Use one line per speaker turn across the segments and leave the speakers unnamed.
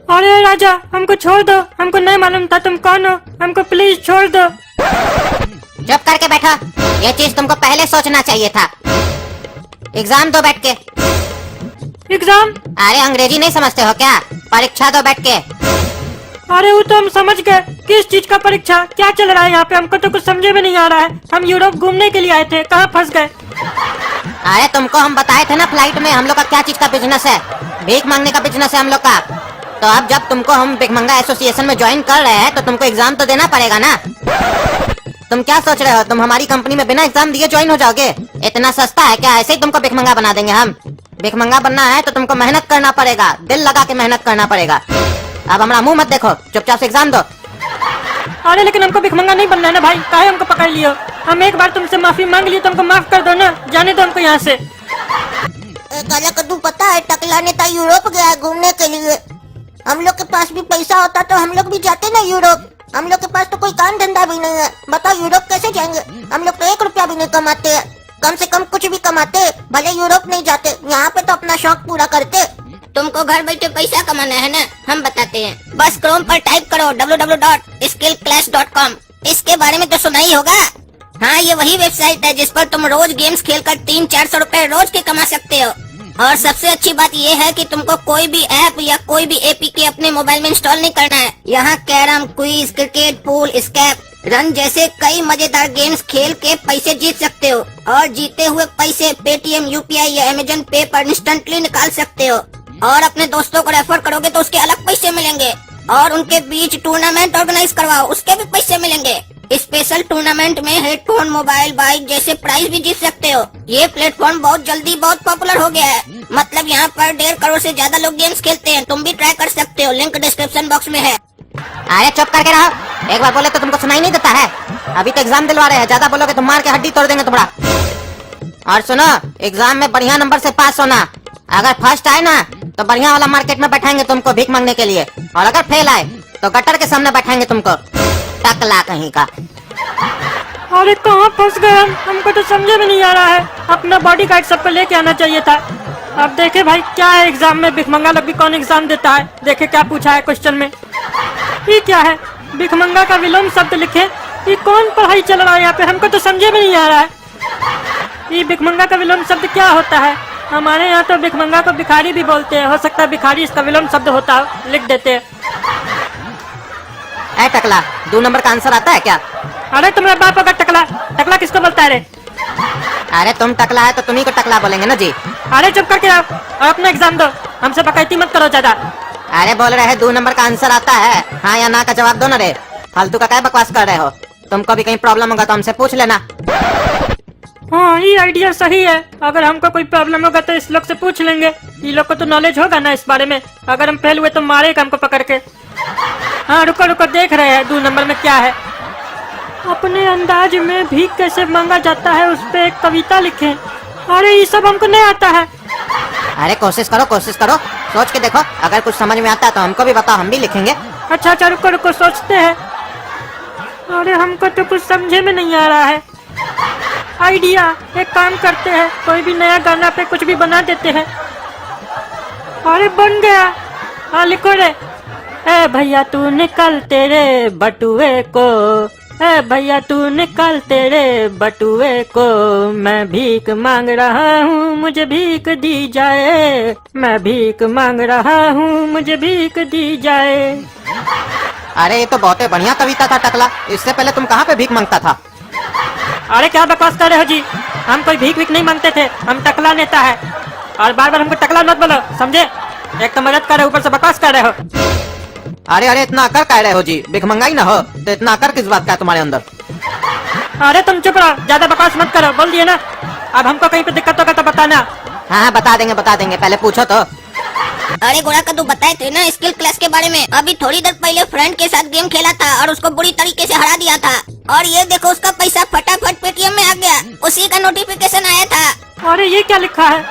अरे राजा, हमको छोड़ दो, हमको नहीं मालूम था तुम कौन हो, हमको प्लीज छोड़ दो।
चुप करके बैठो, ये चीज तुमको पहले सोचना चाहिए था। एग्जाम दो बैठ के।
एग्जाम?
अरे अंग्रेजी नहीं समझते हो क्या? परीक्षा दो बैठ के।
अरे वो तो हम समझ गए, किस चीज का परीक्षा, क्या चल रहा है यहाँ पे, हमको तो कुछ समझे में नहीं आ रहा है। हम यूरोप घूमने के लिए आए थे, कहाँ फंस गए?
अरे तुमको हम बताए थे ना फ्लाइट में हम लोग का क्या चीज का बिजनेस है, भीख मांगने का बिजनेस है हम लोग का। तो अब जब तुमको हम भिखमंगा एसोसिएशन में ज्वाइन कर रहे हैं तो तुमको एग्जाम तो देना पड़ेगा ना। तुम क्या सोच रहे हो, तुम हमारी कंपनी में बिना एग्जाम दिए ज्वाइन हो जाओगे? इतना सस्ता है क्या, ऐसे ही तुमको भिखमंगा बना देंगे हम? भिखमंगा बनना है तो तुमको मेहनत करना पड़ेगा, दिल लगा के मेहनत करना पड़ेगा। अब हमारा मुंह मत देखो, चुपचाप से एग्जाम दो।
अरे लेकिन हमको भिखमंगा नहीं बनना है ना भाई, काहे हमको पकड़ लियो? हम एक बार तुमसे माफी मांग लिए तो हमको माफ कर दो ना, जाने दो हमको यहाँ से।
काला कद्दू पता है, टकला नेता यूरोप गया घूमने के लिए। हम लोग के पास भी पैसा होता तो हम लोग भी जाते ना यूरोप। हम लोग के पास तो कोई काम धंधा भी नहीं है, बताओ यूरोप कैसे जाएंगे? हम लोग तो 1 रुपया भी नहीं कमाते हैं, कम से कम कुछ भी कमाते, भले यूरोप नहीं जाते, यहाँ पे तो अपना शौक पूरा करते।
तुमको घर बैठे पैसा कमाना है ना, हम बताते हैं। बस क्रोम पर टाइप करो www.skillclash.com। इसके बारे में तो सुना ही होगा। हाँ, ये वही वेबसाइट है जिस पर तुम रोज गेम्स खेलकर 300-400 रुपए रोज के कमा सकते हो। और सबसे अच्छी बात ये है कि तुमको कोई भी ऐप या कोई भी एपीके अपने मोबाइल में इंस्टॉल नहीं करना है। यहाँ कैरम, क्विज, क्रिकेट, पूल, स्कैप, रन जैसे कई मजेदार गेम्स खेल के पैसे जीत सकते हो। और जीते हुए पैसे पेटीएम, यूपीआई या अमेजन पे पर इंस्टेंटली निकाल सकते हो। और अपने दोस्तों को रेफर करोगे तो उसके अलग पैसे मिलेंगे। और उनके बीच टूर्नामेंट ऑर्गेनाइज करवाओ, उसके भी पैसे मिलेंगे। स्पेशल टूर्नामेंट में हेडफोन, मोबाइल, बाइक जैसे प्राइज भी जीत सकते हो। ये प्लेटफॉर्म बहुत जल्दी बहुत पॉपुलर हो गया है, मतलब यहाँ पर 1.5 करोड़ से ज्यादा लोग गेम्स खेलते हैं। तुम भी ट्राई कर सकते हो, लिंक डिस्क्रिप्शन बॉक्स में है।
अरे चुप करके रहो, एक बार बोले तो तुमको सुनाई नहीं देता है? अभी तो एग्जाम दिलवा रहे हैं, ज्यादा बोलोगे तो मार के हड्डी तोड़ देंगे तुम्हारा। और सुनो, एग्जाम में बढ़िया नंबर से पास होना। अगर फर्स्ट आए ना तो बढ़िया वाला मार्केट में बैठाएंगे तुमको भीख मांगने के लिए, और अगर फेल आए तो गटर के सामने बैठाएंगे तुमको, टकला कहीं का।
अरे कहाँ फंस गए हमको तो समझे में नहीं आ रहा है। अपना बॉडी गार्ड सबको लेके आना चाहिए था। अब देखे भाई क्या है एग्जाम में, भिखमंगा लोग भी कौन एग्जाम देता है। देखे क्या पूछा है क्वेश्चन में, ये क्या है, भिखमंगा का विलोम शब्द लिखे। ये कौन पढ़ाई चल रहा है यहाँ पे, हमको तो समझे में नहीं आ रहा है। ये भिखमंगा का विलोम शब्द क्या होता है? हमारे यहाँ तो भिखमंगा को भिखारी भी बोलते हैं, हो सकता है भिखारी इसका विलोम शब्द होता हो, लिख देते हैं।
ऐ टकला, 2 नंबर का आंसर आता है क्या?
अरे तुम्हारा बाप होगा टकला, टकला किसको बोलता है रे?
अरे तुम टकला है तो तुम्ही को टकला बोलेंगे ना जी।
अरे चुप करके रहो और अपना एग्जाम दो, हमसे बकैती मत करो ज्यादा।
अरे बोल रहे हैं 2 नंबर का आंसर आता है, हाँ या ना का जवाब दो ना रे। फालतू का क्या बकवास कर रहे हो? तुमको भी कहीं प्रॉब्लम होगा तो हमसे पूछ लेना।
हाँ, ये आइडिया सही है। अगर हमको कोई प्रॉब्लम होगा तो इस लोग से पूछ लेंगे, ये लोग को तो नॉलेज होगा ना इस बारे में। अगर हम फेल हुए तो मारेगा हमको पकड़ के। हाँ रुको रुको, देख रहे हैं 2 नंबर में क्या है। अपने अंदाज में भीख कैसे मांगा जाता है उस पे एक कविता लिखे। अरे ये सब हमको नहीं आता है।
अरे कोशिश करो, सोच के देखो, अगर कुछ समझ में आता है तो हमको भी बताओ, हम भी लिखेंगे।
अच्छा रुको रुको, सोचते हैं। अरे हमको तो कुछ समझे में नहीं आ रहा है। आइडिया, एक काम करते हैं, कोई भी नया गाना पे कुछ भी बना देते हैं। अरे बन गया, हाँ लिखो रे। ए भैया तू निकल तेरे बटुए को, ए भैया तू निकल तेरे बटुए को, मैं भीख मांग रहा हूँ मुझे भीख दी जाए, मैं भीख मांग रहा हूँ मुझे भीख दी जाए।
अरे ये तो बहुत ही बढ़िया कविता था टकला, इससे पहले तुम कहाँ पे भीख मांगता था?
अरे क्या बकवास कर रहे हो जी, हम कोई भीख नहीं मांगते थे, हम टकला नेता है। और बार बार हमको टकला मत बोलो, समझे? एक तो मदद कर रहे हो, ऊपर से बकवास कर रहे हो।
अरे इतना अकड़ कह रहे हो जी, भिखमंगा ही ना हो तो इतना अकड़ किस बात का है तुम्हारे अंदर?
अरे तुम चुप रहो, ज्यादा बकवास मत करो, बोल दिए ना। अब हमको कहीं पे दिक्कत होगा तो बताना।
हाँ बता देंगे, पहले पूछो तो।
अरे गोरा कद्दू बताए थे ना स्किल क्लास के बारे में। अभी थोड़ी देर पहले फ्रेंड के साथ गेम खेला था और उसको बुरी तरीके से हरा दिया था। और ये देखो उसका पैसा फटाफट पेटीएम में आ गया, उसी का नोटिफिकेशन आया था।
अरे ये क्या लिखा है,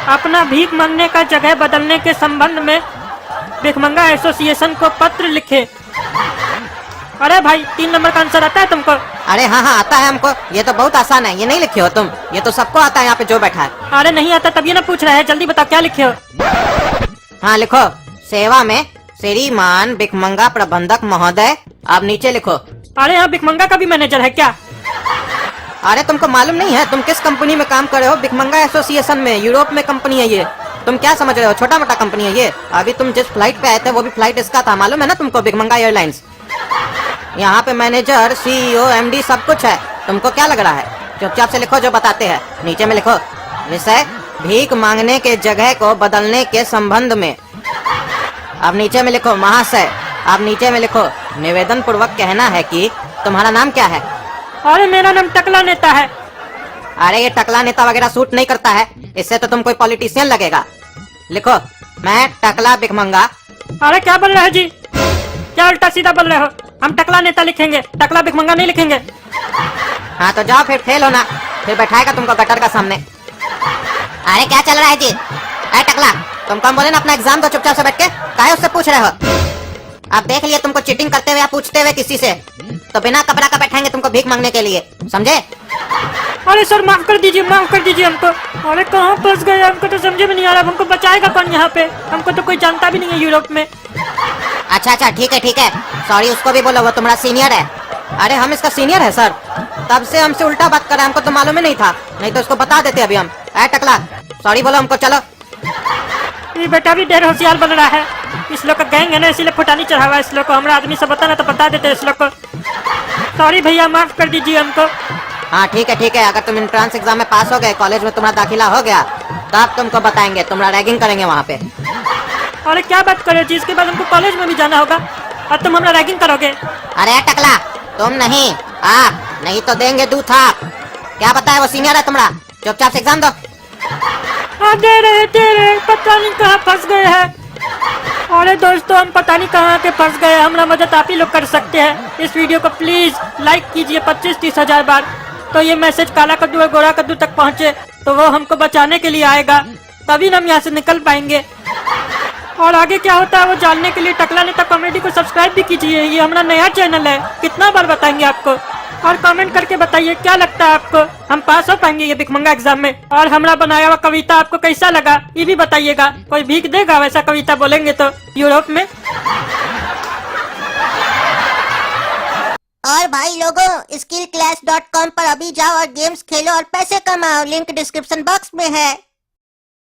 अपना भीख मांगने का जगह बदलने के संबंध में भिखमंगा एसोसिएशन को पत्र लिखे। अरे भाई 3 नंबर का आंसर आता है तुमको?
अरे हाँ आता है हमको, ये तो बहुत आसान है, ये नहीं लिखे हो तुम, ये तो सबको आता है यहाँ पे जो बैठा है।
अरे नहीं आता तब ये ना पूछ रहे हैं, जल्दी बताओ क्या लिखे हो।
हाँ लिखो, सेवा में श्रीमान भिखमंगा प्रबंधक महोदय, आप नीचे लिखो।
अरे यहाँ भिखमंगा का भी मैनेजर है क्या?
अरे तुमको मालूम नहीं है तुम किस कंपनी में काम कर रहे हो? भिखमंगा एसोसिएशन में, यूरोप में कंपनी है ये। तुम क्या समझ रहे हो, छोटा मोटा कंपनी है ये? अभी तुम जिस फ्लाइट पे आए थे वो भी फ्लाइट इसका था, मालूम है ना तुमको, भिखमंगा एयरलाइंस। यहाँ पे मैनेजर, सीईओ, एमडी सब कुछ है। तुमको क्या लग रहा है? चुपचाप से लिखो जो बताते हैं, नीचे में लिखो। विषय भीख मांगने के जगह को बदलने के संबंध में। अब नीचे में लिखो महाशय। अब नीचे में लिखो निवेदन पूर्वक कहना है कि तुम्हारा नाम क्या है?
अरे मेरा नाम टकला नेता है।
अरे ये टकला नेता वगैरह सूट नहीं करता है, इससे तो तुम कोई पॉलिटिशियन लगेगा। लिखो मैं टकला भिखमंगा।
अरे क्या बोल रहे हो जी, क्या उल्टा सीधा बोल रहे हो? हम टकला नेता लिखेंगे, टकला भिखमंगा नहीं लिखेंगे।
हाँ तो जाओ फिर फेल होना, फिर बैठाएगा तुमको गटर का सामने।
अरे क्या चल रहा है जी?
अरे टकला तुम कम बोले ना, अपना एग्जाम दो चुपचाप से बैठ के, काहे उससे पूछ रहे हो? आप देख लिए तुमको चीटिंग करते हुए या पूछते हुए किसी से, तो बिना कपड़ा का बैठाएंगे तुमको भीख मांगने के लिए, समझे?
अरे सर माफ कर दीजिए, माफ कर दीजिए हमको। अरे कहाँ फंस गए, हमको तो समझ में नहीं आ रहा, हमको बचाएगा कौन यहाँ पे? हमको तो कोई जानता भी नहीं है यूरोप में।
अच्छा ठीक है, सॉरी उसको भी बोलो, वो तुम्हारा सीनियर है। अरे हम इसका सीनियर है सर, तब से हमसे उल्टा बात कर रहा है, हमको तो मालूम ही नहीं था, नहीं तो उसको बता देते अभी हम। अरे टकला सॉरी बोलो हमको, चलो।
ये बेटा भी ढेर होशियार बन रहा है, इस लोग का गैंग है ना, इसीलिए फुटानी चढ़ा हुआ है इस लोग को। हमारा आदमी सब बता ना तो बता देते इस लोग को। सॉरी भैया, माफ कर दीजिए हमको।
हाँ ठीक है, अगर तुम एंट्रेंस एग्जाम में पास हो गए, कॉलेज में तुम्हारा दाखिला हो गया, तब तुमको बताएंगे, तुम्हारा रैगिंग करेंगे वहाँ पे।
अरे क्या बात करे जी, इसके बाद हमको कॉलेज में भी जाना होगा और तुम हमारा रैगिंग करोगे?
अरे टकला तुम नहीं, आप नहीं तो देंगे दूध आप। क्या बताया, वो सीनियर है तुम्हारा, चुपचाप से एग्जाम दो।
हाँ दे रहे, पता नहीं कहाँ फंस गए हैं। अरे दोस्तों हम पता नहीं कहाँ के फंस गए, हमारा मदद आप ही लोग कर सकते हैं। इस वीडियो को प्लीज लाइक कीजिए 25-30 हजार बार, तो ये मैसेज काला कद्दू और गोरा कद्दू तक पहुँचे, तो वो हमको बचाने के लिए आएगा, तभी हम यहाँ से निकल पाएंगे। और आगे क्या होता है वो जानने के लिए टकला नेता कॉमेडी को सब्सक्राइब भी कीजिए, ये हमारा नया चैनल है, कितना बार बताएंगे आपको। और कमेंट करके बताइए क्या लगता है आपको, हम पास हो पाएंगे ये भिखमंगा एग्जाम में? और हमारा बनाया हुआ कविता आपको कैसा लगा ये भी बताइएगा, कोई भीख देगा वैसा कविता बोलेंगे तो यूरोप में?
और भाई लोगों, skillclass.com पर अभी जाओ और गेम्स खेलो और पैसे कमाओ, लिंक डिस्क्रिप्शन बॉक्स में है।